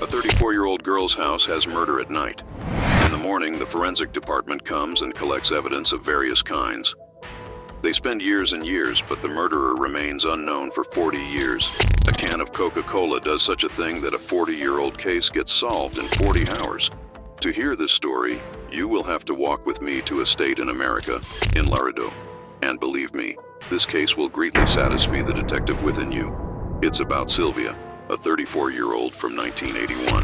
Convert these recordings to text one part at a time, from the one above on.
A 34-year-old girl's house has murder at night. In the morning, the forensic department comes and collects evidence of various kinds. They spend years and years, but the murderer remains unknown for 40 years. A can of Coca-Cola does such a thing that a 40-year-old case gets solved in 40 hours. To hear this story, you will have to walk with me to a state in America, in Laredo. And believe me, this case will greatly satisfy the detective within you. It's about Sylvia, a 34-year-old from 1981.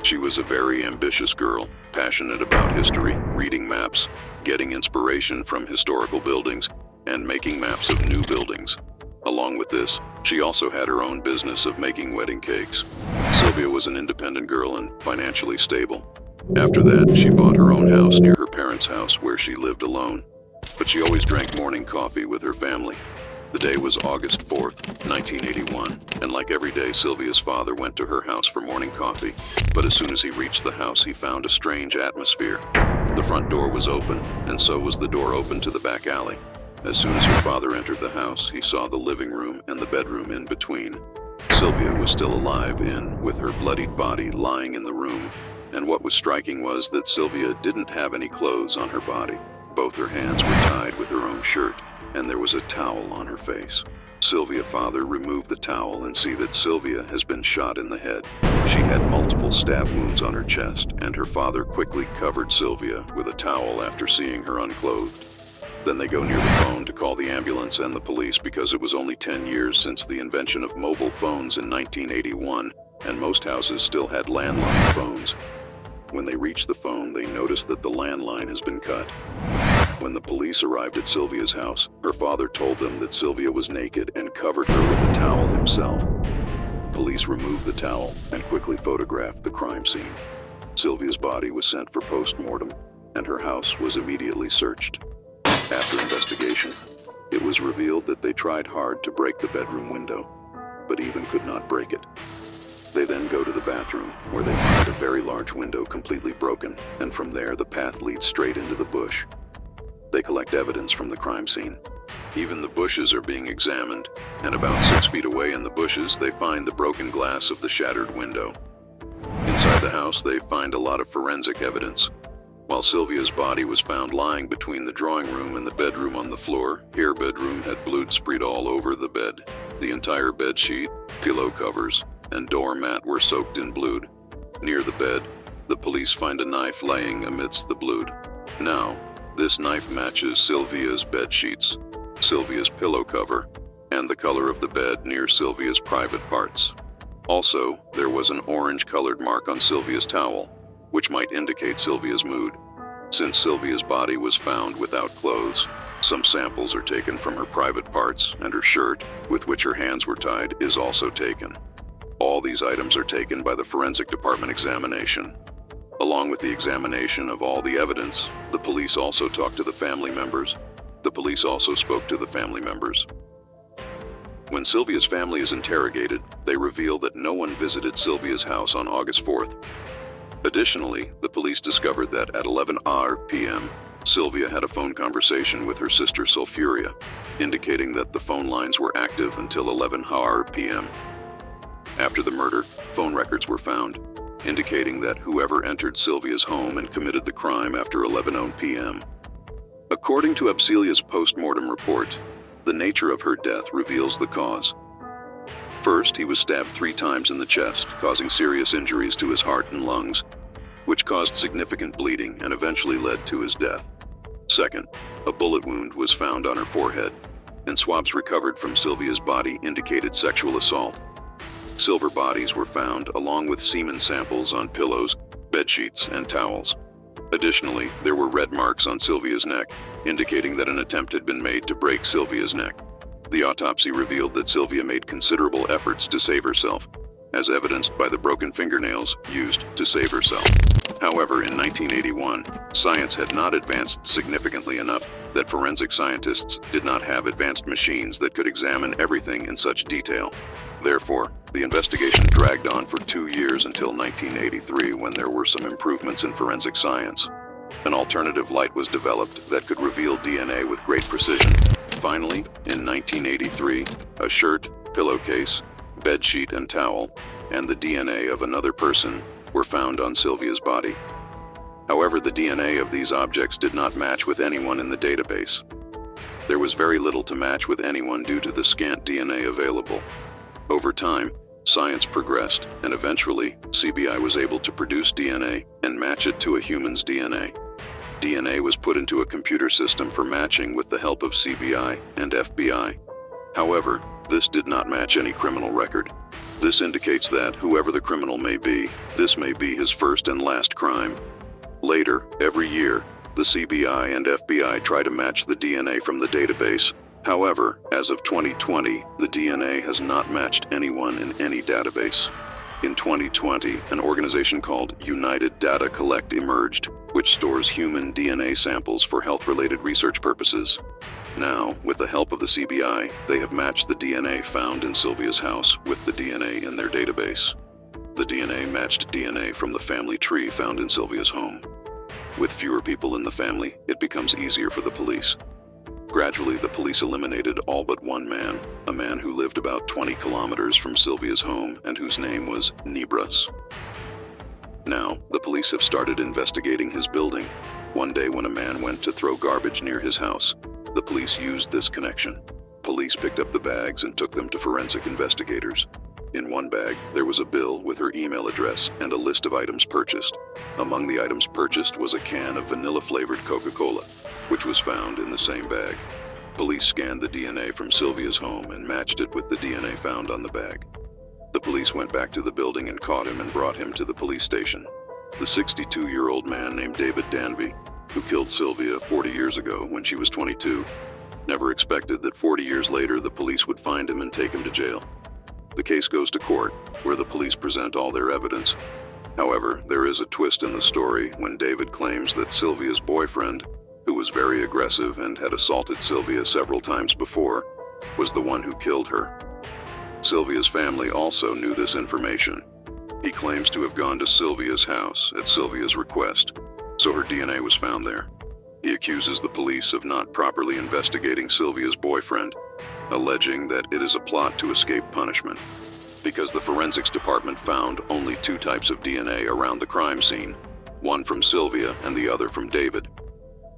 She was a very ambitious girl, passionate about history, reading maps, getting inspiration from historical buildings, and making maps of new buildings. Along with this, she also had her own business of making wedding cakes. Sylvia was an independent girl and financially stable. After that, she bought her own house near her parents' house where she lived alone. But she always drank morning coffee with her family. The day was August 4th, 1981, and like every day, Sylvia's father went to her house for morning coffee. But as soon as he reached the house, he found a strange atmosphere. The front door was open, and so was the door open to the back alley. As soon as her father entered the house, he saw the living room and the bedroom in between. Sylvia was still alive with her bloodied body lying in the room, and what was striking was that Sylvia didn't have any clothes on her body. Both her hands were tied with her own shirt, and there was a towel on her face. Sylvia's father removed the towel and see that Sylvia has been shot in the head. She had multiple stab wounds on her chest, and her father quickly covered Sylvia with a towel after seeing her unclothed. Then they go near the phone to call the ambulance and the police because it was only 10 years since the invention of mobile phones in 1981, and most houses still had landline phones. When they reach the phone, they notice that the landline has been cut. When the police arrived at Sylvia's house, her father told them that Sylvia was naked and covered her with a towel himself. Police removed the towel and quickly photographed the crime scene. Sylvia's body was sent for post-mortem, and her house was immediately searched. After investigation, it was revealed that they tried hard to break the bedroom window, but even could not break it. They then go to the bathroom, where they find a very large window completely broken, and from there the path leads straight into the bush. They collect evidence from the crime scene. Even the bushes are being examined, and about 6 feet away in the bushes they find the broken glass of the shattered window. Inside the house they find a lot of forensic evidence. While Sylvia's body was found lying between the drawing room and the bedroom on the floor, her bedroom had blood spread all over the bed. The entire bed sheet, pillow covers, and doormat were soaked in blood. Near the bed, the police find a knife laying amidst the blood. Now, this knife matches Sylvia's bed sheets, Sylvia's pillow cover, and the color of the bed near Sylvia's private parts. Also, there was an orange-colored mark on Sylvia's towel, which might indicate Sylvia's mood. Since Sylvia's body was found without clothes, some samples are taken from her private parts, and her shirt, with which her hands were tied, is also taken. All these items are taken by the forensic department examination. Along with the examination of all the evidence, the police also talked to the family members. The police also spoke to the family members. When Sylvia's family is interrogated, they reveal that no one visited Sylvia's house on August 4th. Additionally, the police discovered that at 11 p.m., Sylvia had a phone conversation with her sister Sulfuria, indicating that the phone lines were active until 11 p.m. After the murder, phone records were found, indicating that whoever entered Sylvia's home and committed the crime after 11 p.m. According to Abselia's post-mortem report, the nature of her death reveals the cause. First, he was stabbed 3 times in the chest, causing serious injuries to his heart and lungs, which caused significant bleeding and eventually led to his death. Second, a bullet wound was found on her forehead, and swabs recovered from Sylvia's body indicated sexual assault. Silver bodies were found along with semen samples on pillows, bedsheets, and towels. Additionally, there were red marks on Sylvia's neck, indicating that an attempt had been made to break Sylvia's neck. The autopsy revealed that Sylvia made considerable efforts to save herself, as evidenced by the broken fingernails used to save herself. However, in 1981, science had not advanced significantly enough that forensic scientists did not have advanced machines that could examine everything in such detail. Therefore, the investigation dragged on for 2 years until 1983, when there were some improvements in forensic science. An alternative light was developed that could reveal DNA with great precision. Finally, in 1983, a shirt, pillowcase, bedsheet, and towel and the DNA of another person were found on Sylvia's body. However, the DNA of these objects did not match with anyone in the database. There was very little to match with anyone due to the scant DNA available. Over time, science progressed, and eventually, CBI was able to produce DNA and match it to a human's DNA. DNA was put into a computer system for matching with the help of CBI and FBI. However, this did not match any criminal record. This indicates that, whoever the criminal may be, this may be his first and last crime. Later, every year, the CBI and FBI try to match the DNA from the database. However, as of 2020, the DNA has not matched anyone in any database. In 2020, an organization called United Data Collect emerged, which stores human DNA samples for health-related research purposes. Now, with the help of the CBI, they have matched the DNA found in Sylvia's house with the DNA in their database. The DNA matched DNA from the family tree found in Sylvia's home. With fewer people in the family, it becomes easier for the police. Gradually, the police eliminated all but one man, a man who lived about 20 kilometers from Sylvia's home and whose name was Nebras. Now, the police have started investigating his building. One day when a man went to throw garbage near his house, the police used this connection. Police picked up the bags and took them to forensic investigators. In one bag, there was a bill with her email address and a list of items purchased. Among the items purchased was a can of vanilla-flavored Coca-Cola, which was found in the same bag. Police scanned the DNA from Sylvia's home and matched it with the DNA found on the bag. The police went back to the building and caught him and brought him to the police station. The 62-year-old man named David Danby, who killed Sylvia 40 years ago when she was 22, never expected that 40 years later the police would find him and take him to jail. The case goes to court, where the police present all their evidence. However, there is a twist in the story when David claims that Sylvia's boyfriend, who was very aggressive and had assaulted Sylvia several times before, was the one who killed her. Sylvia's family also knew this information. He claims to have gone to Sylvia's house at Sylvia's request, so her DNA was found there. He accuses the police of not properly investigating Sylvia's boyfriend, alleging that it is a plot to escape punishment, because the forensics department found only two types of DNA around the crime scene, one from Sylvia and the other from David.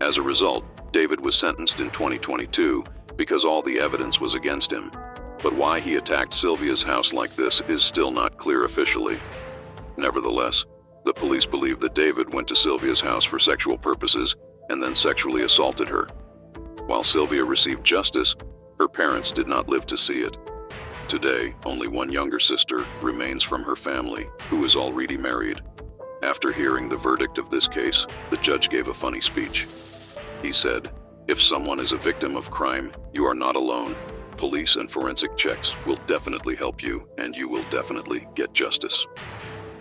As a result, David was sentenced in 2022 because all the evidence was against him. But why he attacked Sylvia's house like this is still not clear officially. Nevertheless, the police believe that David went to Sylvia's house for sexual purposes and then sexually assaulted her. While Sylvia received justice, her parents did not live to see it. Today, only one younger sister remains from her family, who is already married. After hearing the verdict of this case, the judge gave a funny speech. He said, "If someone is a victim of crime, you are not alone. Police and forensic checks will definitely help you, and you will definitely get justice."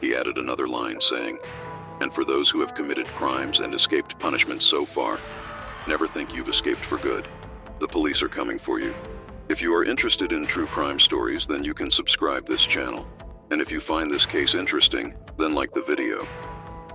He added another line saying, "And for those who have committed crimes and escaped punishment so far, never think you've escaped for good. The police are coming for you." If you are interested in true crime stories, then you can subscribe this channel. And if you find this case interesting, then like the video.